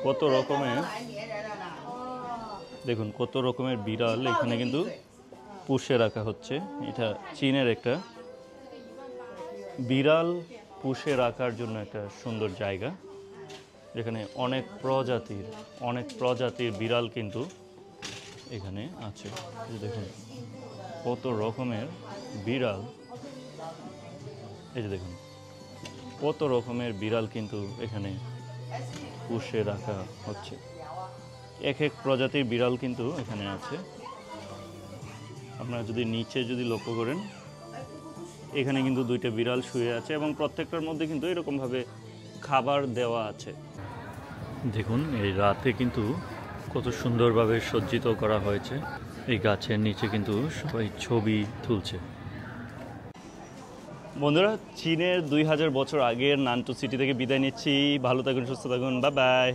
কত রকমের, দেখুন কত রকমের বিড়াল এখানে কিন্তু পুষে রাখা হচ্ছে। এটা চীনের একটা বিড়াল পুষে রাখার জন্য একটা সুন্দর জায়গা, যেখানে অনেক প্রজাতির বিড়াল কিন্তু এখানে আছে। দেখুন কত রকমের বিড়াল, এই যে দেখুন কত রকমের বিড়াল কিন্তু এখানে পুষে রাখা হচ্ছে। এক এক প্রজাতির বিড়াল কিন্তু এখানে আছে। আপনারা যদি নিচে লক্ষ্য করেন, এখানে কিন্তু দুইটা বিড়াল শুয়ে আছে এবং প্রত্যেকটার মধ্যে কিন্তু এরকমভাবে খাবার দেওয়া আছে। দেখুন এই রাতে কিন্তু কত সুন্দরভাবে সজ্জিত করা হয়েছে। এই গাছের নিচে কিন্তু সবাই ছবি তুলছে। বন্ধুরা, চীনের 2000 বছর আগের নানটু সিটি থেকে বিদায় নিচ্ছি। ভালো থাকুন, সুস্থ থাকুন, বাই বাই।